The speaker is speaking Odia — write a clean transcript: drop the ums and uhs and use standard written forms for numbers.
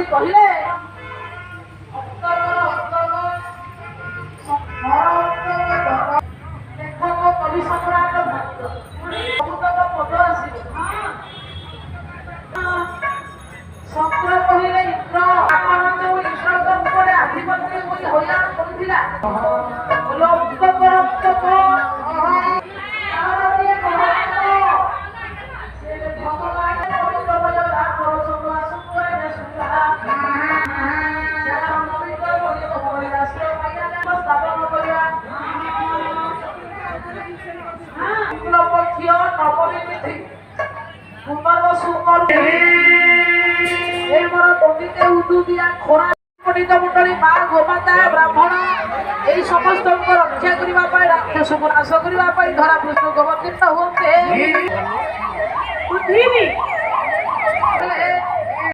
କହିଲେ ଲେଖକ କବି ସମ୍ରାଟ ପଦ ଆସିବ ଶକ୍ର କହିଲେ ଇନ୍ଦ୍ର ଆପଣ ଯୋଉ ଇନ୍ଦ୍ରଙ୍କ ଉପରେ ଆଧିପତ୍ୟ କରି ହଇରାଣ କରୁଥିଲା ব্রাহ্মণ এই সমস্ত রক্ষা করা রাক্ষসকে নাশ করা ধরা পৃষ্ঠ অবতীর্ণ হুঁতে